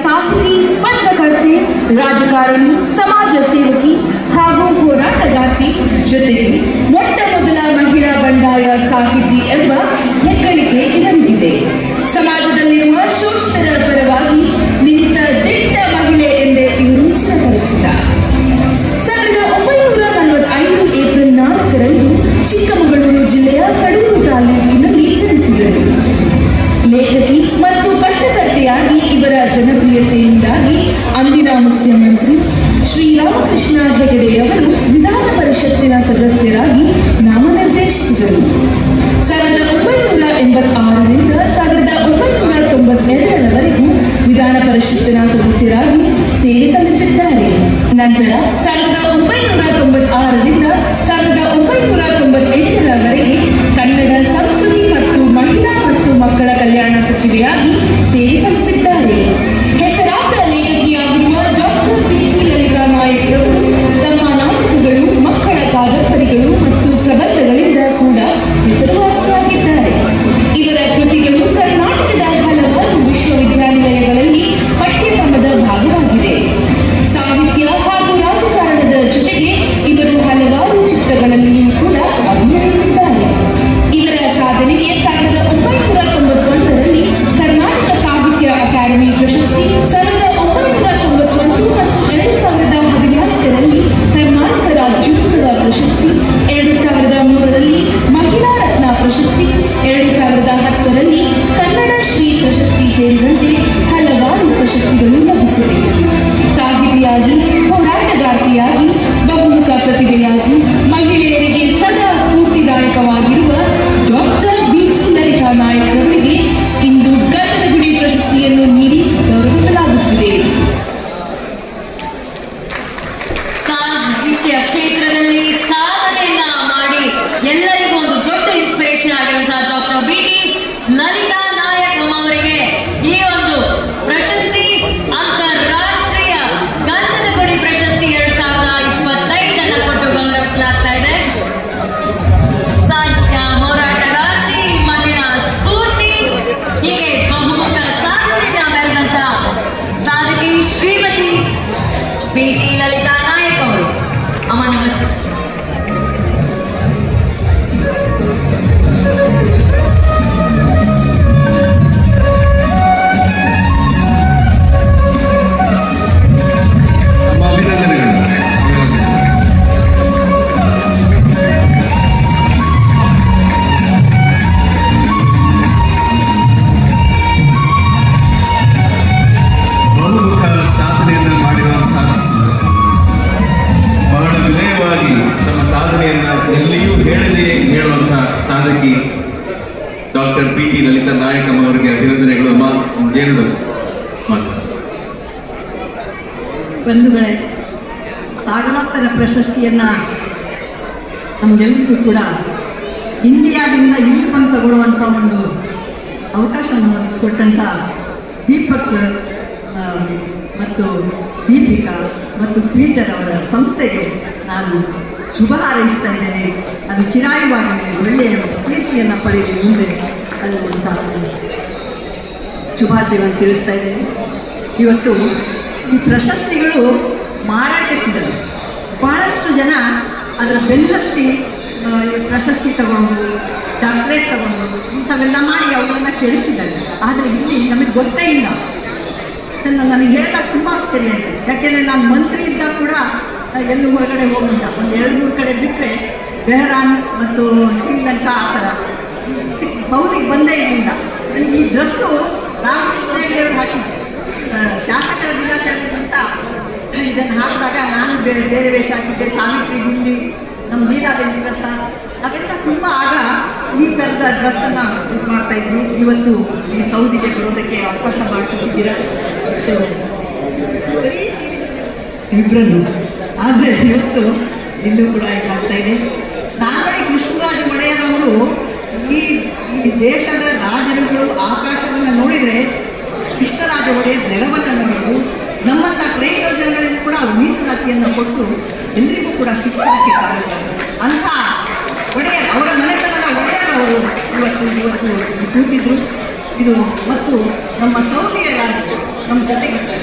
ಸಾಹಿತಿ, ಪತ್ರಕರ್ತೆ, ರಾಜಕಾರಣಿ, ಸಮಾಜ ಸೇವಕಿ ಹಾಗೂ ಹೋರಾಟಗಾರ್ತಿ, ಜೊತೆಗೆ ಮೊಟ್ಟ ಮೊದಲ ಮಹಿಳಾ ಬಂಡಾಯ ಸಾಹಿತಿ ಎಂಬ ಹೆಗ್ಗಳಿಕೆ ಇವರಿಗಿದೆ. ಸಮಾಜದಲ್ಲಿರುವ ಶೋಷಿತರ ಪರವಾಗಿ ನಿಂತ ದಿಟ್ಟ ಮಹಿಳೆ ಎಂದೇ ಇವರು ಚಿರಪರಿಚಿತ. 1945 ಏಪ್ರಿಲ್ 4ರಂದು ಚಿಕ್ಕಮಗಳೂರು ಜಿಲ್ಲೆಯ ಕಡೂರು ತಾಲೂಕಿನಲ್ಲಿ ಜನಿಸಿದರು. ಲೇಖಕಿ ಮತ್ತು ಪತ್ರಕರ್ತೆಯಾಗಿ ಇವರ ಜನಪ್ರಿಯತೆಯಿಂದಾಗಿ ಅಂದಿನ ಮುಖ್ಯಮಂತ್ರಿ ಶ್ರೀರಾಮಕೃಷ್ಣ ಹೆಗಡೆಯವರು ವಿಧಾನ ಪರಿಷತ್ತಿನ ಸದಸ್ಯರಾಗಿ ನಾಮನಿರ್ದೇಶಿಸಿದರು. 1986ರಿಂದ 1992ರವರೆಗೂ ವಿಧಾನ ಪರಿಷತ್ತಿನ ಸದಸ್ಯರಾಗಿ ಸೇವೆ ಸಲ್ಲಿಸಿದ್ದಾರೆ. ನಂತರ 1996ರಿಂದ 1998ರವರೆಗೆ ಕನ್ನಡ ಸಂಸ್ಕೃತಿ ಮತ್ತು ಮಹಿಳಾ ಮತ್ತು ಮಕ್ಕಳ ಕಲ್ಯಾಣ ಸಚಿವೆಯಾಗಿ ಸೇವೆ ಸಲ್ಲಿಸಿದ್ದಾರೆ. ಹೆಸರಾಂತ ಲೇಖಕಿಯಾಗಿರುವ ಡಾಕ್ಟರ್ ಪಿಟಿ ಲಲಿತಾ ನಾಯಕ್ ರವರು ತಮ್ಮ ನಾಟಕಗಳು, ಮಕ್ಕಳ ಕಾದಂಬರಿಗಳು ಮತ್ತು ಪ್ರಬಂಧಗಳಿಂದ ಕೂಡ ಹೆಸರುವಾಸಿಯಾಗಿದ್ದಾರೆ. ಇವರ ಕೃತಿಗಳು ಕರ್ನಾಟಕದ ಹಲವಾರು ವಿಶ್ವವಿದ್ಯಾನಿಲಯಗಳಲ್ಲಿ ಪಠ್ಯಕ್ರಮದ ಭಾಗವಾಗಿದೆ. ಸಾಹಿತ್ಯ ಹಾಗೂ ರಾಜಕಾರಣದ ಜೊತೆಗೆ ಇವರು ಹಲವಾರು ಚಿತ್ರಗಳಲ್ಲಿಯೂ ಕೂಡ ಅಭಿನಯಿಸಿದ್ದಾರೆ. ಇವರ ಸಾಧನೆಗೆ 1991ರಲ್ಲಿ ಕರ್ನಾಟಕ ಸಾಹಿತ್ಯ ಅಕಾಡೆಮಿ ಪ್ರಶಸ್ತಿ, 1991 ಮತ್ತು 2014ರಲ್ಲಿ ಕರ್ನಾಟಕ ರಾಜ್ಯೋತ್ಸವ ಪ್ರಶಸ್ತಿ, 2003ರಲ್ಲಿ ಮಹಿಳಾ ರತ್ನ ಪ್ರಶಸ್ತಿ, 2010ರಲ್ಲಿ ಕನ್ನಡ ಶ್ರೀ ಪ್ರಶಸ್ತಿ ಸೇರಿದಂತೆ ಹಲವಾರು ಪ್ರಶಸ್ತಿಗಳು ಲಭಿಸಿವೆ. ಸಾಹಿತಿಯಾಗಿ, ಹೋರಾಟಗಾರ್ತಿಯಾಗಿ, ಬಹುಮುಖ ಪ್ರತಿಭೆಯಾಗಿ ಮಹಿಳೆಯರಿಗೆ ಸದಾ ಸ್ಫೂರ್ತಿದಾಯಕವಾಗಿರುವ ಡಾಕ್ಟರ್ ಬಿಟಿ ಲಲಿತಾ ನಾಯಕ್ ಅವರಿಗೆ ಇಂದು ಗಂಧದ ಗುಡಿ ಪ್ರಶಸ್ತಿಯನ್ನು ನೀಡಿ ಗೌರವಿಸಲಾಗುತ್ತಿದೆ. ಸಾಹಿತ್ಯ ಕ್ಷೇತ್ರದಲ್ಲಿ ಸಾಧನೆಯನ್ನ ಮಾಡಿ ಎಲ್ಲರಿಗೂ ಒಂದು ದೊಡ್ಡ ಇನ್ಸ್ಪಿರೇಷನ್ ಆಗಿರುವಂತಹ ಡಾಕ್ಟರ್ ಬಿಟಿ ಲಲಿತಾ ನಾಯಕ್ ಅವರಿಗೆ ಈ ಒಂದು ಪ್ರಶಸ್ತಿ ಅಂತಾರಾಷ್ಟ್ರೀಯ ಗಂಧದ ಗುಡಿ ಪ್ರಶಸ್ತಿ 2025 ಕೊಟ್ಟು ಗೌರವಿಸಲಾಗ್ತಾ ಇದೆ. ಸಾಹಿತ್ಯ ಹೋರಾಟಗಾರ್ತಿ, ಮಹಿಳಾ ಸ್ಫೂರ್ತಿ, ಹೀಗೆ ಬಹುಮುಖ ಸಾಧನೆಯನ್ನ ಮೆರೆದಂತ ಸಾಧಕಿ ಶ್ರೀಮತಿ ಬಿಟಿ ಲಲಿತಾ ನಾಯಕ್ ಅವರು. ಅಮ್ಮ ನಮಸ್ತೆ. ಎಲ್ಲಿಯೂ ಹೇಳದೆಯೇ ಹೇಳುವಂತಹ ಸಾಧಕಿ ಡಾಕ್ಟರ್ ಪಿಟಿ ಲಲಿತಾ ನಾಯಕ್ ಅವರಿಗೆ ಅಭಿನಂದನೆಗಳು. ಅಮ್ಮ ಎರಡು ಮಾತು. ಬಂಧುಗಳೇ, ಸಾಗರೋತ್ತರ ಪ್ರಶಸ್ತಿಯನ್ನ ನಮಗೆಲ್ಲರಿಗೂ ಕೂಡ ಇಂಡಿಯಾದಿಂದ ಇಲ್ಲಿಗೆ ತಗೊಳ್ಳುವಂಥ ಒಂದು ಅವಕಾಶವನ್ನು ಒದಗಿಸ್ಕೊಟ್ಟಂಥ ದೀಪಕ್ ಮತ್ತು ದೀಪಿಕಾ ಮತ್ತು ಪೀಟರ್ ಅವರ ಸಂಸ್ಥೆಗೆ ನಾನು ಶುಭ ಹಾರೈಸ್ತಾ ಇದ್ದೇನೆ. ಅದು ಚಿರಾಯುವಾಗಲಿ ಒಳ್ಳೆಯ ಕೀರ್ತಿಯನ್ನು ಪಡೆಯಲಿ ಮುಂದೆ ಅನ್ನುವಂಥ ಶುಭಾಶಯವನ್ನು ತಿಳಿಸ್ತಾ ಇದ್ದೇನೆ. ಇವತ್ತು ಈ ಪ್ರಶಸ್ತಿಗಳು ಮಾರಾಟಕ್ಕಿಡಲು ಬಹಳಷ್ಟು ಜನ ಅದರ ಬೆನ್ನತ್ತಿ ಪ್ರಶಸ್ತಿ ತಗೊಳ್ಳೋದು, ಡಾಕ್ಟರೇಟ್ ತಗೊಳ್ಳೋದು, ಇಂಥವೆಲ್ಲ ಮಾಡಿ ಅವುಗಳನ್ನು ಕೆಡಿಸಿದ್ದಾರೆ. ಆದರೆ ಇಲ್ಲಿ ನಮಗೆ ಗೊತ್ತೇ ಇಲ್ಲ. ನನಗೆ ಹೇಳಿದಾಗ ತುಂಬ ಆಶ್ಚರ್ಯ ಆಯಿತು. ಯಾಕೆಂದರೆ ನಾನು ಮಂತ್ರಿ ಇದ್ದಾಗ ಕೂಡ ಎಲ್ಲೂ ಹೊರಗಡೆ ಹೋಗಲಿಲ್ಲ. ಒಂದು 2-3 ಕಡೆ ಬಿಟ್ಟರೆ ಬೆಹರಾನ್ ಮತ್ತು ಶ್ರೀಲಂಕಾ ಆ ಥರ ಸೌದಿಗೆ ಬಂದೇ ಇರಲಿಲ್ಲ. ನನಗೆ ಈ ಡ್ರೆಸ್ಸು ರಾಮಕೃಷ್ಣ ಹೆಗಡೆಯವರು ಹಾಕಿದ್ದೆ. ಶಾಸಕರ ದಿನಾಚರಣೆಗಿಂತ ಇದನ್ನು ಹಾಕಿದಾಗ ನಾನು ಬೇರೆ ವೇಷ ಹಾಕಿದ್ದೆ. ಸಾವಿತ್ರಿ ಗುಂಡಿ, ನಮ್ಮ ಲೀಲಾದೇವಿ ಪ್ರಸಾದ್, ಅವೆಲ್ಲ ತುಂಬ ಆಗ ಈ ಥರದ ಡ್ರೆಸ್ಸನ್ನು ಇದು ಮಾಡ್ತಾಯಿದ್ರು. ಇವತ್ತು ಈ ಸೌದಿಗೆ ಬರೋದಕ್ಕೆ ಅವಕಾಶ ಮಾಡಿಕೊಟ್ಟಿದ್ದೀರಾ ಇಬ್ಬರನ್ನು. ಆದರೆ ಇವತ್ತು ಇಲ್ಲೂ ಕೂಡ ಇದಾಗ್ತಾ ಇದೆ. ನಾಗಡಿ ಕೃಷ್ಣರಾಜ ಒಡೆಯರ್ ಅವರು ಈ ದೇಶದ ರಾಜರುಗಳು ಆಕಾಶವನ್ನು ನೋಡಿದರೆ ಕೃಷ್ಣರಾಜ ಒಡೆಯರ್ ನೆಲವನ್ನು ನೋಡೋದು. ನಮ್ಮಂಥ ಟ್ರೈನ್ ಜನಗಳಿಗೂ ಕೂಡ ಮೀಸಲಾತಿಯನ್ನು ಕೊಟ್ಟು ಎಲ್ಲರಿಗೂ ಕೂಡ ಶಿಕ್ಷಣಕ್ಕೆ ಕಾರಣ ಅಂಥ ಒಡೆಯರ್, ಅವರ ಮನೆತನದ ಒಡೆಯರ್ ಅವರು ಇವತ್ತು ಕೂತಿದ್ರು. ಇದು ಮತ್ತು ನಮ್ಮ ಸೌದಿಯ ರಾಜ ನಮ್ಮ ಜೊತೆಗಿದ್ದಾರೆ.